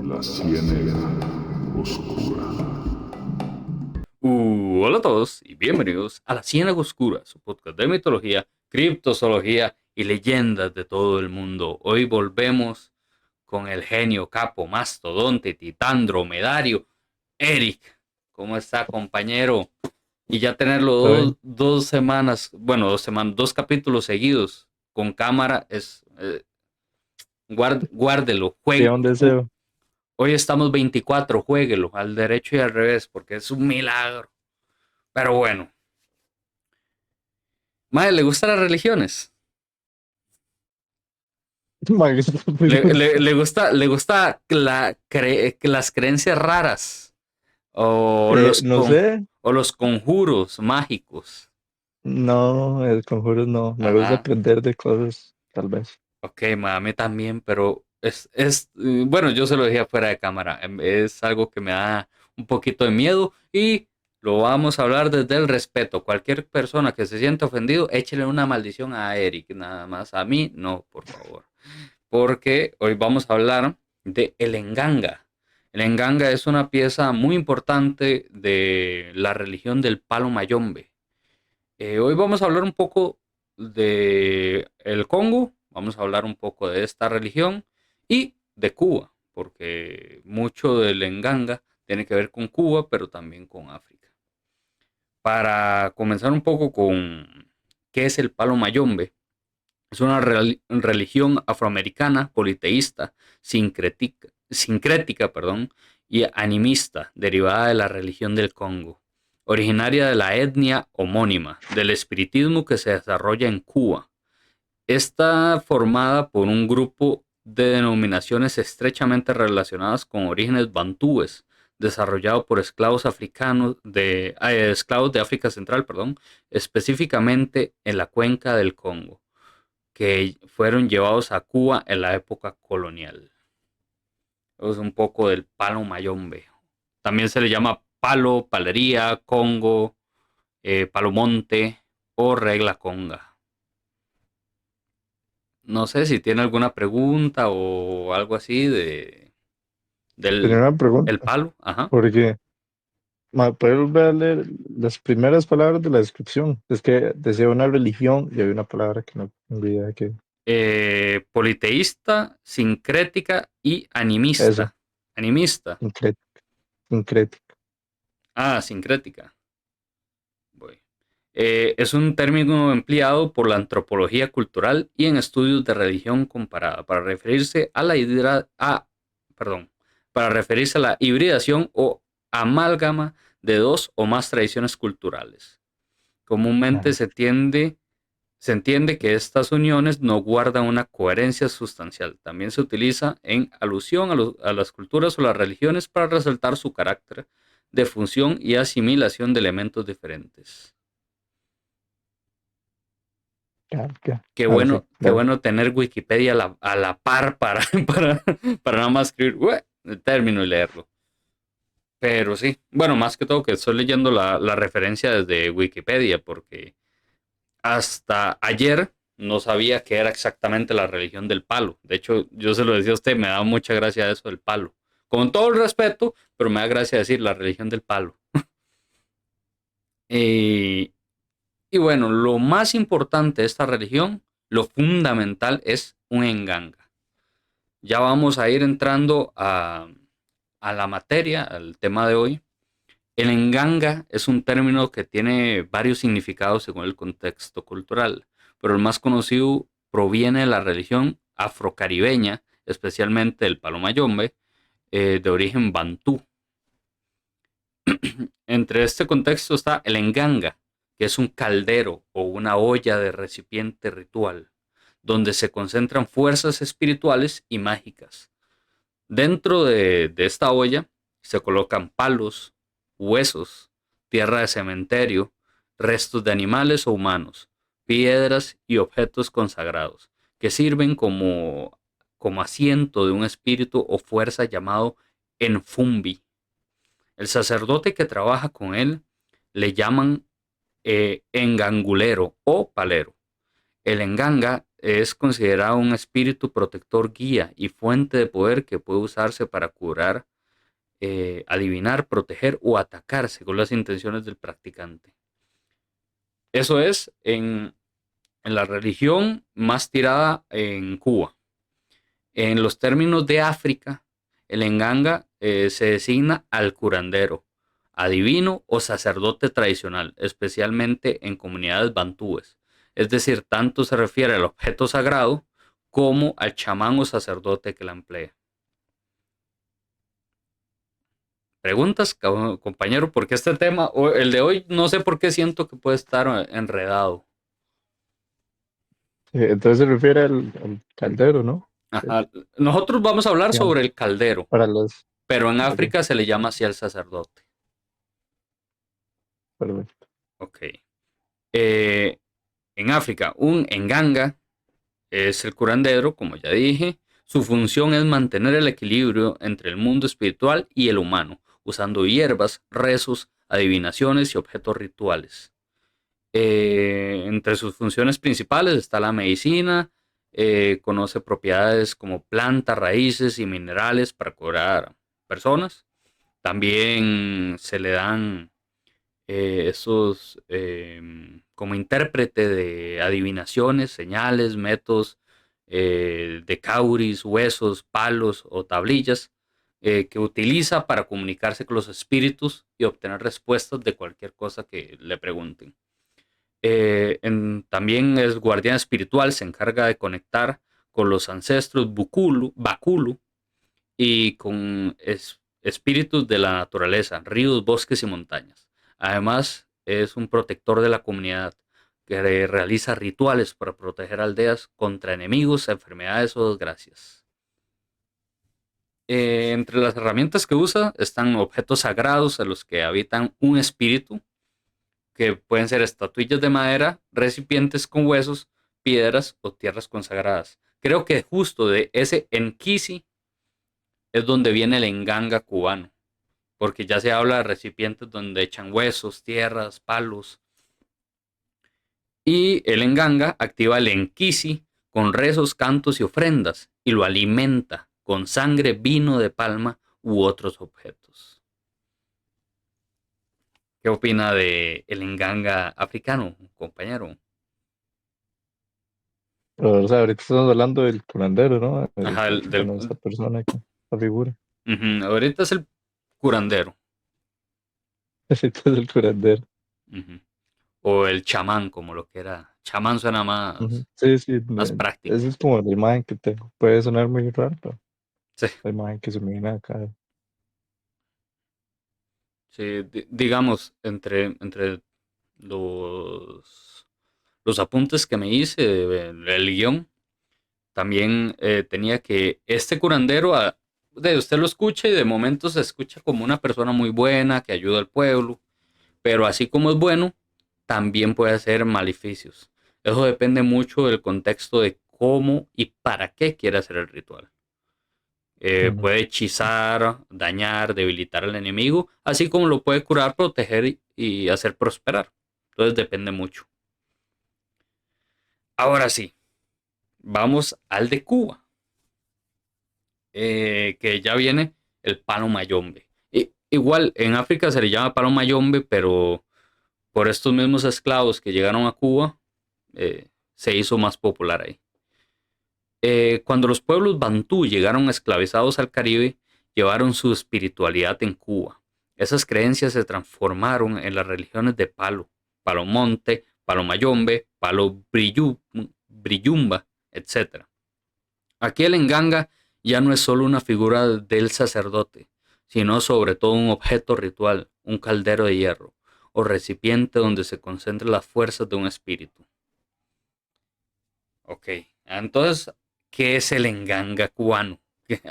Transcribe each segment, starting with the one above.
La Ciénega Oscura. Hola a todos y bienvenidos a La Ciénaga Oscura, su podcast de mitología, criptozoología y leyendas de todo el mundo. Hoy volvemos con el genio, capo, mastodonte, titán, dromedario, Eric. ¿Cómo está, compañero? Y ya tenerlo Todo bien. dos semanas, bueno, 2 semanas, 2 capítulos seguidos con cámara es... guárdelo, Pida un deseo. hoy estamos 24, juéguelo al derecho y al revés porque es un milagro. Pero bueno, madre, ¿le gustan las religiones? Man, esa pregunta. ¿Le gusta las creencias raras? O No sé. o los conjuros mágicos. No, el conjuro no. Me gusta Ajá. aprender de cosas, tal vez. Ok, a mí también, pero bueno, yo se lo dije afuera de cámara. Es algo que me da un poquito de miedo y lo vamos a hablar desde el respeto. Cualquier persona que se sienta ofendido, échele una maldición a Eric, nada más. A mí, no, por favor. Porque hoy vamos a hablar de el enganga. El enganga es una pieza muy importante de la religión del palo mayombe. Hoy vamos a hablar un poco de el Congo, vamos a hablar un poco de esta religión y de Cuba, porque mucho del enganga tiene que ver con Cuba, pero también con África. Para comenzar un poco con qué es el palo mayombe, es una religión afroamericana, politeísta, sincrética, perdón, y animista, derivada de la religión del Congo, originaria de la etnia homónima, del espiritismo que se desarrolla en Cuba. Está formada por un grupo de denominaciones estrechamente relacionadas con orígenes bantúes, desarrollado por esclavos de África Central, perdón, específicamente en la cuenca del Congo, que fueron llevados a Cuba en la época colonial. Es un poco del palo mayombe. También se le llama palo, palería, congo, palomonte o regla conga. No sé si tiene alguna pregunta o algo así Tenía del una el pregunta. palo. Ajá. Porque, ¿puedes volver a leer las primeras palabras de la descripción? Es que decía una religión y había una palabra que no tengo idea de qué. Politeísta, sincrética y Eso, animista. Animista. sincrética. Sincrética. Ah, sincrética. Voy. Es un término empleado por la antropología cultural y en estudios de religión comparada para referirse a perdón, para referirse a la hibridación o amálgama de dos o más tradiciones culturales. Comúnmente Ajá. se entiende que estas uniones no guardan una coherencia sustancial. También se utiliza en alusión a las culturas o las religiones para resaltar su carácter de función y asimilación de elementos diferentes. Ya, ya. Qué Ahora sí, qué dale. bueno tener Wikipedia a la par para, para nada más escribir el término y leerlo. Pero sí, bueno, más que todo que estoy leyendo la referencia desde Wikipedia, porque hasta ayer no sabía qué era exactamente la religión del palo. De hecho, yo se lo decía a usted, me da mucha gracia eso del palo. Con todo el respeto, pero me da gracia decir la religión del palo. Y, y bueno, lo más importante de esta religión, lo fundamental es un enganga. Ya vamos a ir entrando a la materia, al tema de hoy. El enganga es un término que tiene varios significados según el contexto cultural, pero el más conocido proviene de la religión afrocaribeña, especialmente el palo mayombe, de origen bantú. Entre este contexto está el enganga, que es un caldero o una olla de recipiente ritual, donde se concentran fuerzas espirituales y mágicas. Dentro de esta olla se colocan palos, huesos, tierra de cementerio, restos de animales o humanos, piedras y objetos consagrados, que sirven como asiento de un espíritu o fuerza llamado enfumbi. El sacerdote que trabaja con él le llaman engangulero o palero. El enganga es considerado un espíritu protector guía y fuente de poder que puede usarse para curar, adivinar, proteger o atacar según las intenciones del practicante. Eso es en la religión más tirada en Cuba. En los términos de África, el enganga se designa al curandero, adivino o sacerdote tradicional, especialmente en comunidades bantúes. Es decir, tanto se refiere al objeto sagrado como al chamán o sacerdote que la emplea. Preguntas, compañero, porque este tema, el de hoy, no sé por qué siento que puede estar enredado. Entonces se refiere al caldero, ¿no? Eh, Ajá. Nosotros vamos a hablar digamos, sobre el caldero, para los... pero en Ok, África se le llama así al sacerdote. perfecto. Ok. Eh, en África, un enganga es el curandero, como ya dije. Su función es mantener el equilibrio entre el mundo espiritual y el humano, usando hierbas, rezos, adivinaciones y objetos rituales. Entre sus funciones principales está la medicina, conoce propiedades como plantas, raíces y minerales para curar personas. También se le dan esos como intérprete de adivinaciones, señales, métodos de cauris, huesos, palos o tablillas que utiliza para comunicarse con los espíritus y obtener respuestas de cualquier cosa que le pregunten. También es guardián espiritual, se encarga de conectar con los ancestros Bakulu y con espíritus de la naturaleza, ríos, bosques y montañas. Además, es un protector de la comunidad que realiza rituales para proteger aldeas contra enemigos, enfermedades o desgracias. Entre las herramientas que usa están objetos sagrados a los que habitan un espíritu, que pueden ser estatuillas de madera, recipientes con huesos, piedras o tierras consagradas. Creo que justo de ese Enkisi es donde viene el enganga cubano, porque ya se habla de recipientes donde echan huesos, tierras, palos. Y el enganga activa el Enkisi con rezos, cantos y ofrendas y lo alimenta con sangre, vino de palma u otros objetos. ¿Qué opina de el enganga africano, compañero? Pero, o sea, ahorita estamos hablando del curandero, ¿no? Ajá, Bueno, esta persona, esta figura. ahorita es el curandero. Ahorita es el curandero. Ujú. O el chamán, como lo que era. Chamán suena Ujú. más, Sí, sí, más esa práctico. es como la imagen que tengo. Puede sonar muy raro, pero Sí, la imagen que se me viene acá. sí, digamos, entre los apuntes que me hice del guión, también tenía que este curandero, de usted lo escucha y de momento se escucha como una persona muy buena que ayuda al pueblo, pero así como es bueno, también puede hacer maleficios. Eso depende mucho del contexto de cómo y para qué quiere hacer el ritual. Ujú. Puede hechizar, dañar, debilitar al enemigo, así como lo puede curar, proteger y hacer prosperar. Entonces depende mucho. Ahora sí, vamos al de Cuba, que ya viene el palo mayombe. Igual en África se le llama palo mayombe, pero por estos mismos esclavos que llegaron a Cuba, se hizo más popular ahí. Cuando los pueblos bantú llegaron esclavizados al Caribe, llevaron su espiritualidad en Cuba. Esas creencias se transformaron en las religiones de Palo, Palo Monte, Palo Mayombe, Palo Brillumba, etc. Aquí el enganga ya no es solo una figura del sacerdote, sino sobre todo un objeto ritual, un caldero de hierro o recipiente donde se concentran las fuerzas de un espíritu. Ok, entonces, ¿qué es el enganga cubano?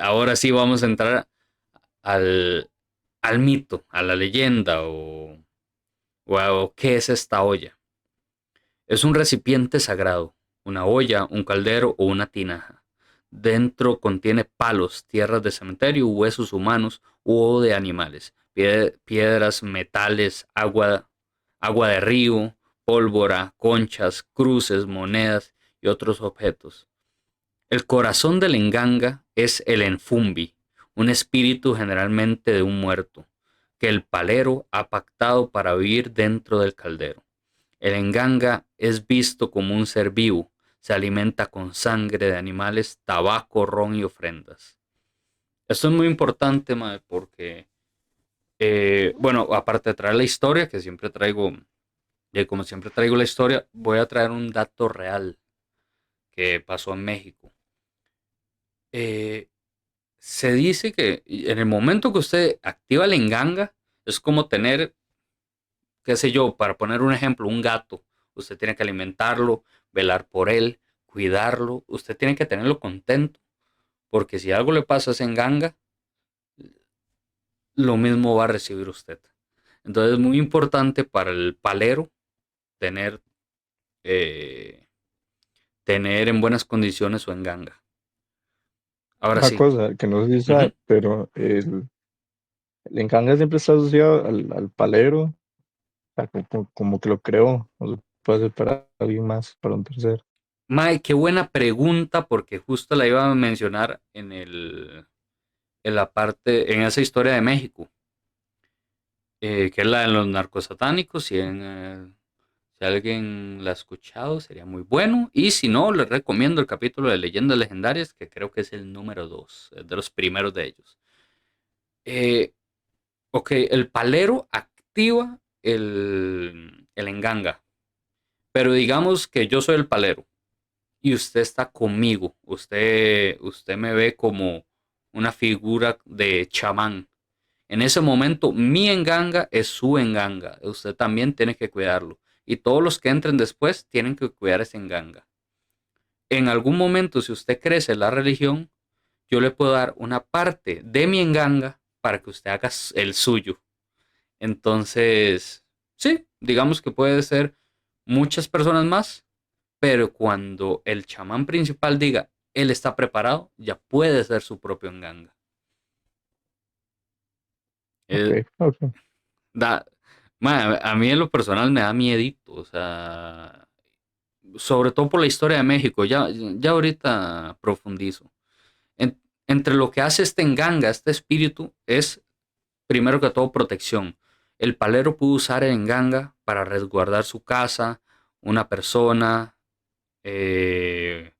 Ahora sí vamos a entrar al, al mito, a la leyenda o qué es esta olla. Es un recipiente sagrado, una olla, un caldero o una tinaja. Dentro contiene palos, tierras de cementerio, huesos humanos o de animales, piedras, metales, agua de río, pólvora, conchas, cruces, monedas y otros objetos. El corazón del enganga es el enfumbi, un espíritu generalmente de un muerto, que el palero ha pactado para vivir dentro del caldero. El enganga es visto como un ser vivo, se alimenta con sangre de animales, tabaco, ron y ofrendas. Esto es muy importante, mae, porque, bueno, aparte de traer la historia, que siempre traigo, como siempre traigo la historia, voy a traer un dato real que pasó en México. Eh, Se dice que en el momento que usted activa la enganga, es como tener, qué sé yo, para poner un ejemplo, un gato. Usted tiene que alimentarlo, velar por él, cuidarlo. Usted tiene que tenerlo contento, porque si algo le pasa a esa enganga, lo mismo va a recibir usted. Entonces es muy importante para el palero tener, eh, tener en buenas condiciones su enganga. Ahora Una sí. cosa que no sé si Ujú. sabe, pero el encanga siempre está asociado al palero, o sea, como que lo creó, o se puede ser para alguien más, para un tercero. Mae, qué buena pregunta, porque justo la iba a mencionar en la parte, en esa historia de México, que es la de los narcosatánicos. Si alguien la ha escuchado, sería muy bueno. Y si no, les recomiendo el capítulo de Leyendas Legendarias, que creo que es el número 2, es de los primeros de ellos. Eh, ok, el palero activa el enganga, pero digamos que yo soy el palero y usted está conmigo. Usted me ve como una figura de chamán. En ese momento, mi enganga es su enganga. Usted también tiene que cuidarlo. Y todos los que entren después tienen que cuidar ese enganga. En algún momento, si usted crece en la religión, yo le puedo dar una parte de mi enganga para que usted haga el suyo. Entonces, sí, digamos que puede ser muchas personas más, pero cuando el chamán principal diga, él está preparado, ya puede ser su propio enganga. Ok, Eh, ok. da, a mí en lo personal me da miedito, o sea, sobre todo por la historia de México, ya ahorita profundizo. Entre lo que hace este enganga, este espíritu, es primero que todo protección. El palero pudo usar el enganga para resguardar su casa, una persona, eh,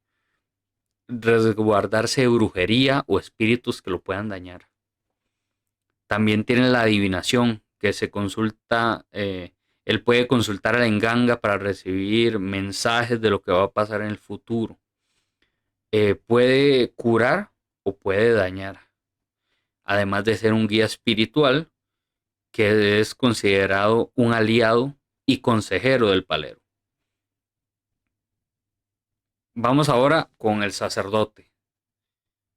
resguardarse de brujería o espíritus que lo puedan dañar. También tiene la adivinación, que se consulta, él puede consultar a la enganga para recibir mensajes de lo que va a pasar en el futuro. Puede curar o puede dañar, además de ser un guía espiritual que es considerado un aliado y consejero del palero. Vamos ahora con el sacerdote.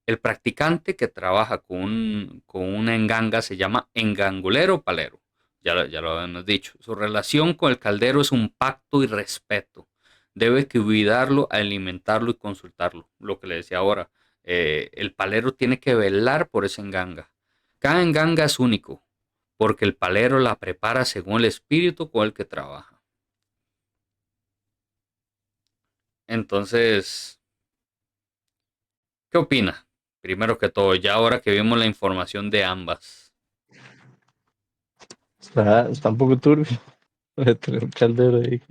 El practicante que trabaja con una enganga se llama engangulero palero. Ya lo habíamos dicho. Su relación con el caldero es un pacto y respeto. Debe cuidarlo, alimentarlo y consultarlo. Lo que le decía ahora. El palero tiene que velar por esa enganga. Cada enganga es único, porque el palero la prepara según el espíritu con el que trabaja. Entonces, ¿qué opina? Primero que todo, ya ahora que vimos la información de ambas. Está un poco turbio de tener un caldero ahí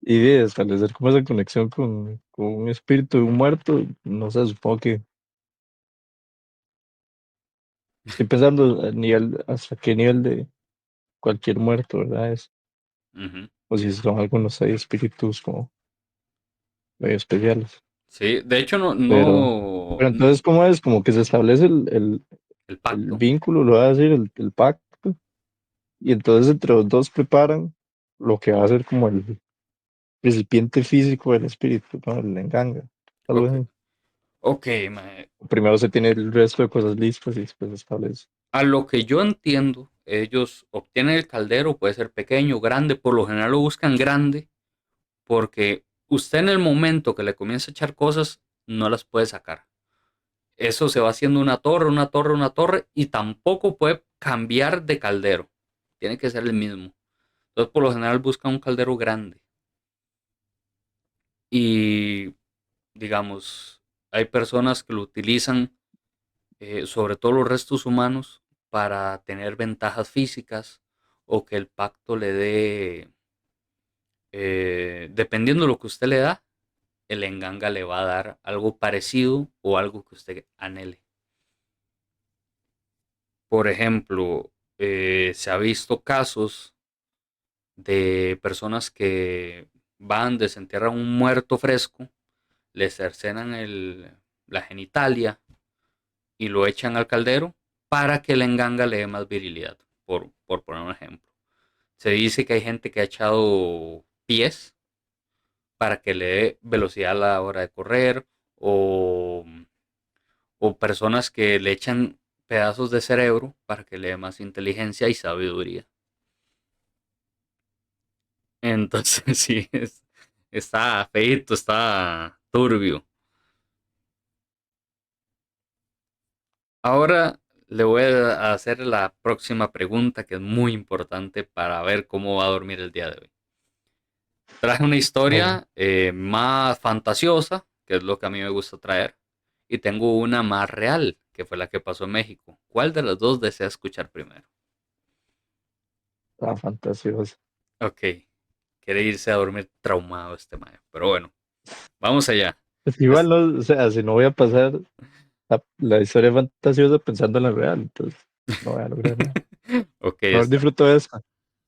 y de establecer como esa conexión con un espíritu de un muerto, no sé, supongo que estoy pensando a nivel, hasta qué nivel de cualquier muerto, ¿verdad? Ujú. O si son algunos ahí espíritus como medio especiales. Sí, de hecho Pero entonces, ¿cómo es? Como que se establece el el pacto. vínculo, lo va a decir, el pacto, y entonces entre los dos preparan lo que va a ser como el recipiente físico del espíritu, ¿no? El enganga, algo Ok, así. ok, mae. Primero se tiene el resto de cosas listas y después se establece. A lo que yo entiendo, ellos obtienen el caldero, puede ser pequeño, grande, por lo general lo buscan grande, porque usted en el momento que le comienza a echar cosas, no las puede sacar. Eso se va haciendo una torre, una torre, una torre, y tampoco puede cambiar de caldero. Tiene que ser el mismo. Entonces, por lo general buscan un caldero grande. y, digamos, hay personas que lo utilizan, sobre todo los restos humanos, para tener ventajas físicas o que el pacto le dé, dependiendo de lo que usted le da, el enganga le va a dar algo parecido o algo que usted anhele. Por ejemplo, se ha visto casos de personas que van, desentierran un muerto fresco, le cercenan la genitalia y lo echan al caldero para que la enganga le dé más virilidad, por poner un ejemplo. Se dice que hay gente que ha echado pies para que le dé velocidad a la hora de correr, o, o personas que le echan pedazos de cerebro para que le dé más inteligencia y sabiduría. Entonces sí, está feito, está turbio. Ahora le voy a hacer la próxima pregunta que es muy importante para ver cómo va a dormir el día de hoy. Traje una Bueno, historia más fantasiosa, que es lo que a mí me gusta traer, y tengo una más real, que fue la que pasó en México. ¿Cuál de las dos desea escuchar primero? está fantasioso. Ok, quiere irse a dormir traumado este mayo, pero bueno, vamos allá. Pues igual Es- no, o sea, si no voy a pasar la historia fantasiosa pensando en la real, entonces no voy a lograr nada. ok, Mejor está. disfruto de esta.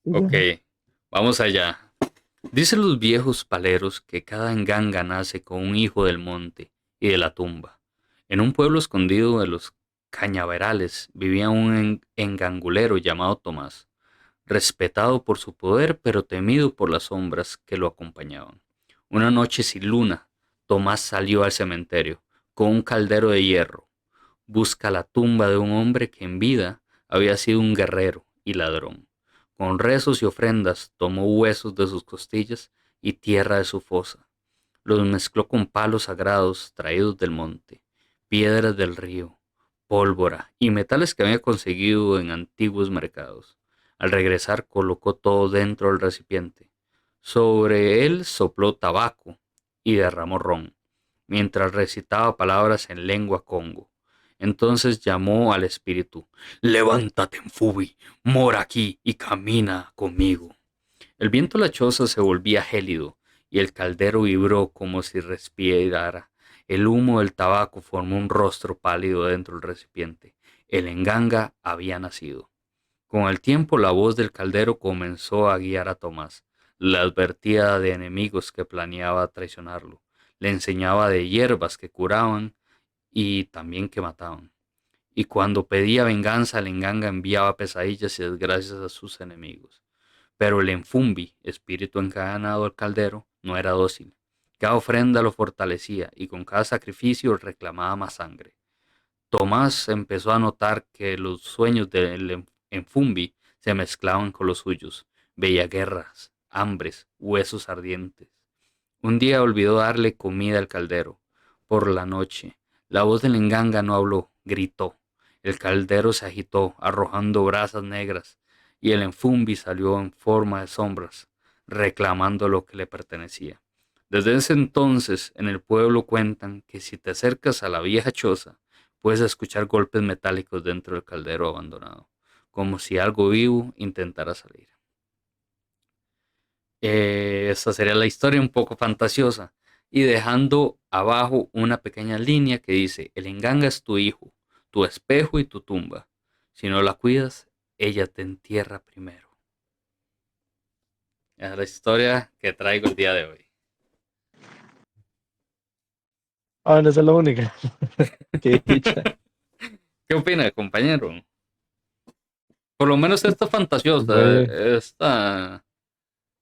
Y Ok, ya. vamos allá. Dicen los viejos paleros que cada enganga nace con un hijo del monte y de la tumba. En un pueblo escondido de los cañaverales vivía un engangulero llamado Tomás, respetado por su poder pero temido por las sombras que lo acompañaban. Una noche sin luna, Tomás salió al cementerio con un caldero de hierro. Busca la tumba de un hombre que en vida había sido un guerrero y ladrón. Con rezos y ofrendas tomó huesos de sus costillas y tierra de su fosa. Los mezcló con palos sagrados traídos del monte, piedras del río, pólvora y metales que había conseguido en antiguos mercados. Al regresar colocó todo dentro del recipiente. Sobre él sopló tabaco y derramó ron, mientras recitaba palabras en lengua congo. Entonces llamó al espíritu: Levántate, Enfubi, mora aquí y camina conmigo. El viento de la choza se volvía gélido y el caldero vibró como si respirara. El humo del tabaco formó un rostro pálido dentro del recipiente. El enganga había nacido. Con el tiempo la voz del caldero comenzó a guiar a Tomás. Le advertía de enemigos que planeaba traicionarlo. Le enseñaba de hierbas que curaban y también que mataban. Y cuando pedía venganza, el enganga enviaba pesadillas y desgracias a sus enemigos. Pero el Enfumbi, espíritu encadenado al caldero, no era dócil. Cada ofrenda lo fortalecía y con cada sacrificio reclamaba más sangre. Tomás empezó a notar que los sueños del Enfumbi se mezclaban con los suyos. Veía guerras, hambres, huesos ardientes. Un día olvidó darle comida al caldero. Por la noche, la voz del enganga no habló, gritó. El caldero se agitó, arrojando brasas negras, y el enfumbi salió en forma de sombras, reclamando lo que le pertenecía. Desde ese entonces, en el pueblo cuentan que si te acercas a la vieja choza, puedes escuchar golpes metálicos dentro del caldero abandonado, como si algo vivo intentara salir. Esta sería la historia un poco fantasiosa. Y dejando abajo una pequeña línea que dice: el enganga es tu hijo, tu espejo y tu tumba. Si no la cuidas, ella te entierra primero. Esa es la historia que traigo el día de hoy. Ah, bueno, esa es la única. Qué dicha. ¿Qué opina, compañero? Por lo menos esta fantasiosa, Muy,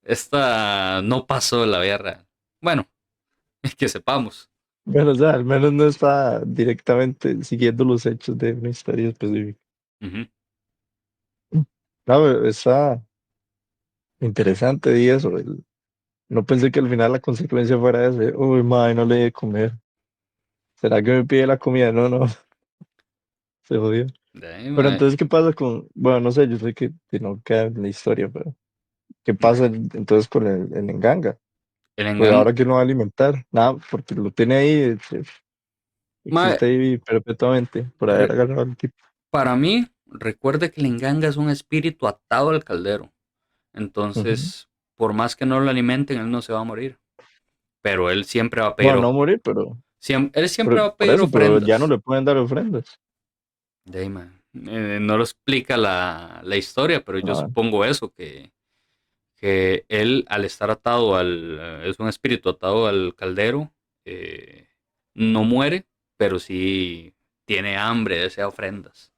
esta no pasó en la vida real. Bueno, que sepamos. bueno, o sea, al menos no está directamente siguiendo los hechos de una historia específica. Ujú. No, está interesante y eso. No pensé que al final la consecuencia fuera ese. Uy, madre, no le di de comer. ¿Será que me pide la comida? No, no, se jodió. De ahí, Pero mae. entonces, ¿qué pasa con, bueno, no sé, yo sé que no queda en la historia, pero ¿qué pasa entonces con el enganga? El Pues enganga, ahora quién lo va a alimentar, nada, porque lo tiene ahí, mae, existe ahí perpetuamente por haber re- agarrado al tipo. para mí, recuerde que el enganga es un espíritu atado al caldero. Ujú. Entonces, por más que no lo alimenten, él no se va a morir. Pero él siempre va a pedir, Bueno, no morir, pero, él siempre va a por pedir eso, pero ya no ofrendas. le pueden dar ofrendas. De ahí, mae, no lo explica la historia, pero yo Ah, supongo eso, que él al estar atado es un espíritu atado al caldero, eh, no muere, pero sí tiene hambre, desea ofrendas.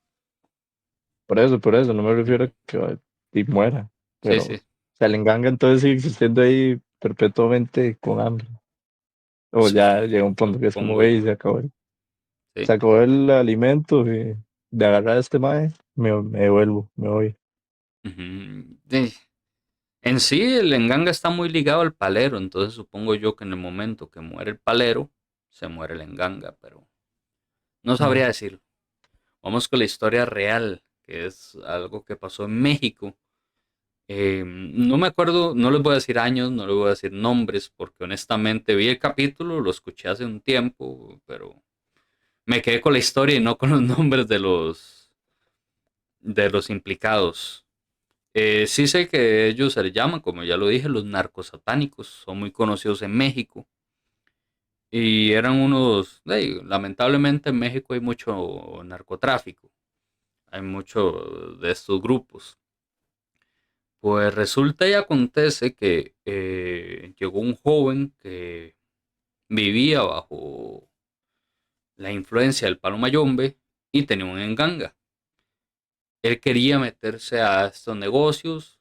por eso, no me refiero a Ujú. que y muera, Sí, pero sí, o sea, el enganga entonces sigue existiendo ahí perpetuamente con hambre. O ya llega un punto que es como, supongo veis, yo. se Sí. acabó el alimento y de agarrar a este mae, me devuelvo, me voy. Ujú. Sí. En sí, el enganga está muy ligado al palero, entonces supongo yo que en el momento que muere el palero, se muere el enganga, pero no Mm. sabría decirlo. Vamos con la historia real, que es algo que pasó en México. No me acuerdo, no les voy a decir años, no les voy a decir nombres, porque honestamente vi el capítulo, lo escuché hace un tiempo, pero me quedé con la historia y no con los nombres de los implicados. Sí sé que ellos se les llaman, como ya lo dije, los narcosatánicos, son muy conocidos en México y eran lamentablemente en México hay mucho narcotráfico, hay mucho de estos grupos. Pues resulta y acontece que llegó un joven que vivía bajo la influencia del palo mayombe y tenía un enganga. Él quería meterse a estos negocios,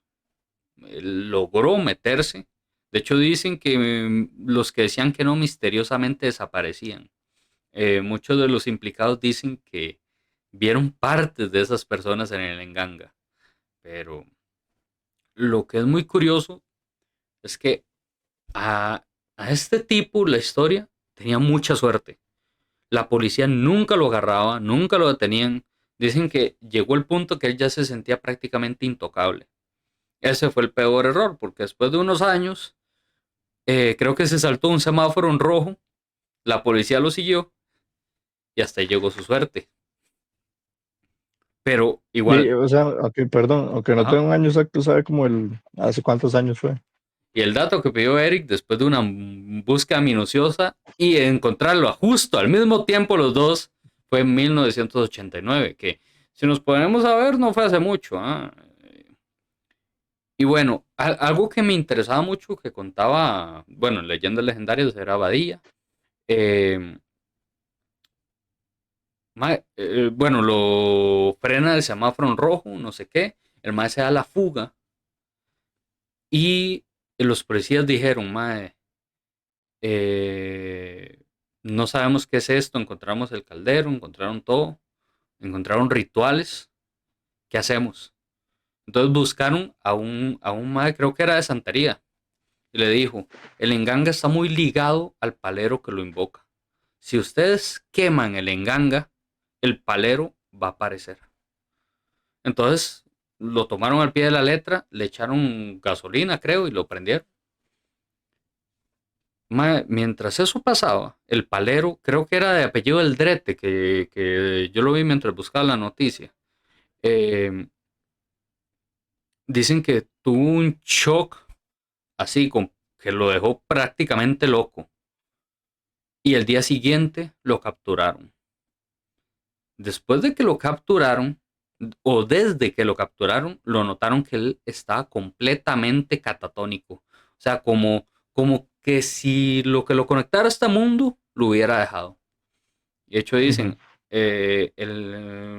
él logró meterse. De hecho, dicen que los que decían que no misteriosamente desaparecían. Muchos de los implicados dicen que vieron partes de esas personas en el enganga. Pero lo que es muy curioso es que a este tipo la historia tenía mucha suerte. La policía nunca lo agarraba, nunca lo detenían. Dicen que llegó el punto que él ya se sentía prácticamente intocable. Ese fue el peor error, porque después de unos años, creo que se saltó un semáforo en rojo, la policía lo siguió y hasta ahí llegó su suerte. Pero Y, igual, o sea, aunque, perdón, aunque no ajá. tengo un año exacto, sabe como hace cuántos años fue. Y el dato que pidió Eric después de una búsqueda minuciosa y encontrarlo justo al mismo tiempo los dos fue en 1989, que si nos ponemos a ver no fue hace mucho. ¿Ah? Y bueno, algo que me interesaba mucho que contaba, bueno, en Leyendas Legendarias era Badía. eh, bueno, lo frena el semáforo en rojo, no sé qué. El mae se da la fuga y los policías dijeron, mae, Eh, no sabemos qué es esto, encontramos el caldero, encontraron todo, encontraron rituales, ¿qué hacemos? Entonces buscaron a un mae, creo que era de Santería, y le dijo, el enganga está muy ligado al palero que lo invoca. Si ustedes queman el enganga, el palero va a aparecer. Entonces lo tomaron al pie de la letra, le echaron gasolina, creo, y lo prendieron. Mientras eso pasaba, el palero, creo que era de apellido El Drete, que yo lo vi mientras buscaba la noticia. eh, Dicen que tuvo un shock así, que lo dejó prácticamente loco. Y el día siguiente lo capturaron. Después de que lo capturaron, o desde que lo capturaron, lo notaron que él estaba completamente catatónico. O sea, como que si lo que lo conectara a este mundo lo hubiera dejado. De hecho, Ujú. dicen,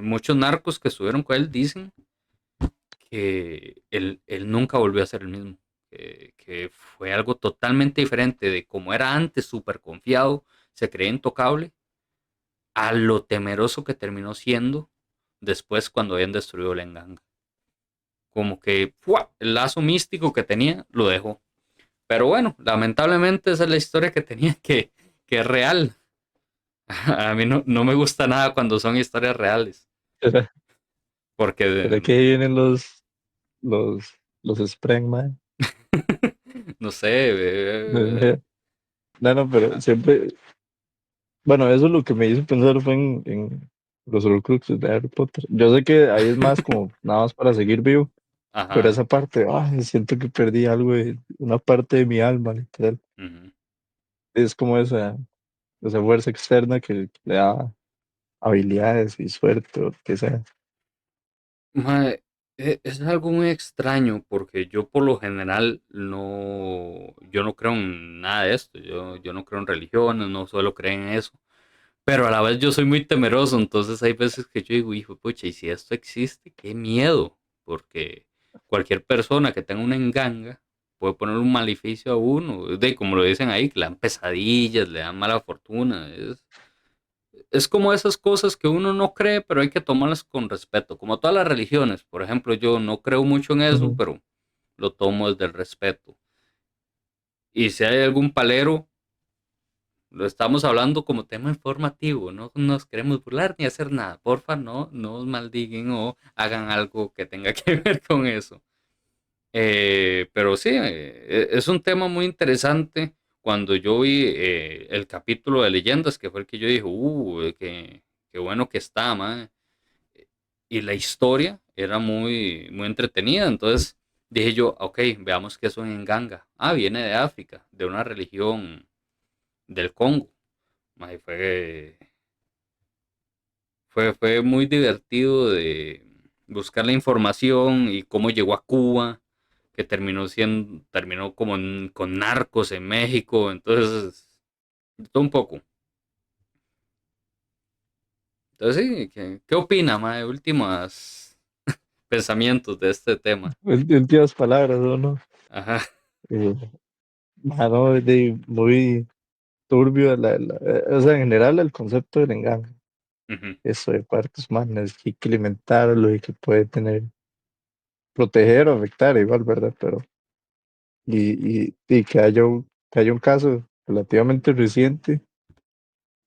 muchos narcos que estuvieron con él dicen que él nunca volvió a ser el mismo. Que fue algo totalmente diferente de como era antes, súper confiado, se creía intocable, a lo temeroso que terminó siendo después cuando habían destruido la enganga. Como que ¡fua! El lazo místico que tenía lo dejó. Pero bueno, lamentablemente esa es la historia que tenía que es real. A mí no me gusta nada cuando son historias reales. ¿Será, Porque será que ahí vienen los Spreng, mae? No sé. No, no, pero Ah, siempre, bueno, eso es lo que me hizo pensar fue en los Horcruxes de Harry Potter. Yo sé que ahí es más como nada más para seguir vivo, pero ajá. esa parte, ay, siento que perdí algo una parte de mi alma, literal. Ujú. Es como esa fuerza externa que le da habilidades y suerte o lo que sea. Mae, es algo muy extraño porque yo por lo general no, yo no creo en nada de esto. Yo no creo en religiones, no suelo creer en eso. Pero a la vez yo soy muy temeroso, entonces hay veces que yo digo, hijo, pucha, y si esto existe, qué miedo, porque cualquier persona que tenga una enganga puede poner un maleficio a uno, de como lo dicen ahí, que le dan pesadillas, le dan mala fortuna, es como esas cosas que uno no cree, pero hay que tomarlas con respeto, como todas las religiones, por ejemplo, yo no creo mucho en eso, Ujú, pero lo tomo desde el respeto. Y si hay algún palero, lo estamos hablando como tema informativo, no nos queremos burlar ni hacer nada. Porfa, no os maldiguen o hagan algo que tenga que ver con eso. Pero sí, es un tema muy interesante. Cuando yo vi el capítulo de leyendas, que fue el que yo dije, qué bueno que está, man. Y la historia era muy entretenida. Entonces dije yo, ok, veamos qué es un enganga. Ah, viene de África, de una religión del Congo. Mae, fue muy divertido de buscar la información y cómo llegó a Cuba, que terminó como con narcos en México, entonces, de todo un poco. Entonces, sí, ¿qué opina, mae? Últimas pensamientos de este tema. últimas palabras, ¿o no? Ajá. Eh, no, muy turbio, o sea, en general el concepto del engaño, Ujú, eso de partes humanas, que hay que alimentarlo y que puede tener, proteger o afectar igual, ¿verdad? Pero, y que haya un caso relativamente reciente,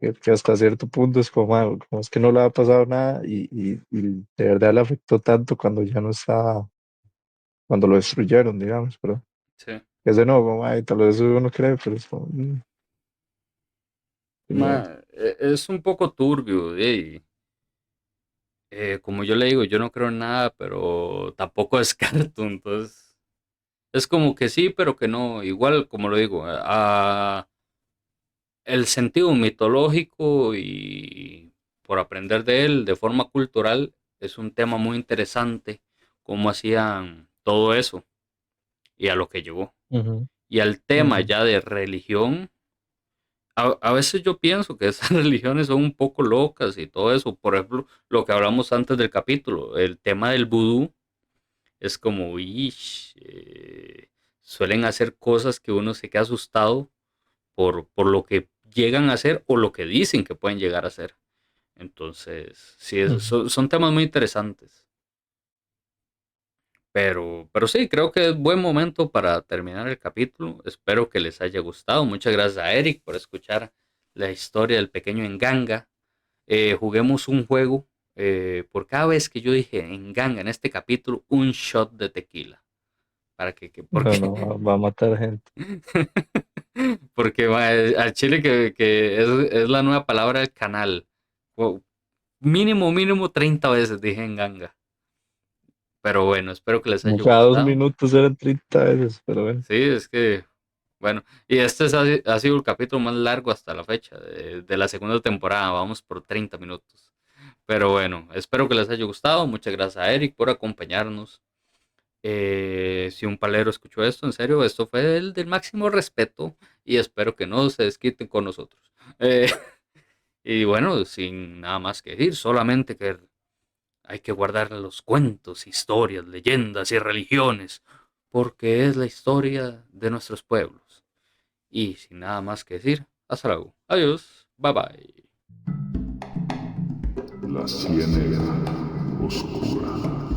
que hasta cierto punto es como, ah, como es que no le ha pasado nada y de verdad le afectó tanto cuando ya no está, cuando lo destruyeron, digamos, pero sí. es de nuevo, como, ay, tal vez eso uno cree, pero es como, qué miedo. Es un poco turbio, como yo le digo, yo no creo en nada, pero tampoco descarto, entonces es como que sí, pero que no. Igual, como lo digo, el sentido mitológico y por aprender de él de forma cultural es un tema muy interesante, cómo hacían todo eso y a lo que llegó. Ujú, Y al tema ujú. ya de religión, a veces yo pienso que esas religiones son un poco locas y todo eso. Por ejemplo, lo que hablamos antes del capítulo, el tema del vudú es como, ish, suelen hacer cosas que uno se queda asustado por lo que llegan a hacer o lo que dicen que pueden llegar a ser. Entonces, sí, Ujú. son temas muy interesantes. Pero sí, creo que es buen momento para terminar el capítulo. Espero que les haya gustado. Muchas gracias a Eric por escuchar la historia del pequeño Enganga. Juguemos un juego. Por cada vez que yo dije Enganga en este capítulo, un shot de tequila. Para No, porque no, va a matar gente. porque al chile que es la nueva palabra del canal. Wow, mínimo 30 veces dije en ganga. Pero bueno, espero que les Como haya cada dos gustado. minutos eran 30 veces, pero bueno. Sí, es que, bueno, y este ha sido el capítulo más largo hasta la fecha de la segunda temporada. Vamos por 30 minutos. Pero bueno, espero que les haya gustado. Muchas gracias a Eric por acompañarnos. Si un palero escuchó esto, en serio, esto fue el del máximo respeto y espero que no se desquiten con nosotros. Eh, y bueno, sin nada más que decir, solamente que hay que guardar los cuentos, historias, leyendas y religiones, porque es la historia de nuestros pueblos. Y sin nada más que decir, hasta luego. Adiós. Bye bye. La ciénega oscura.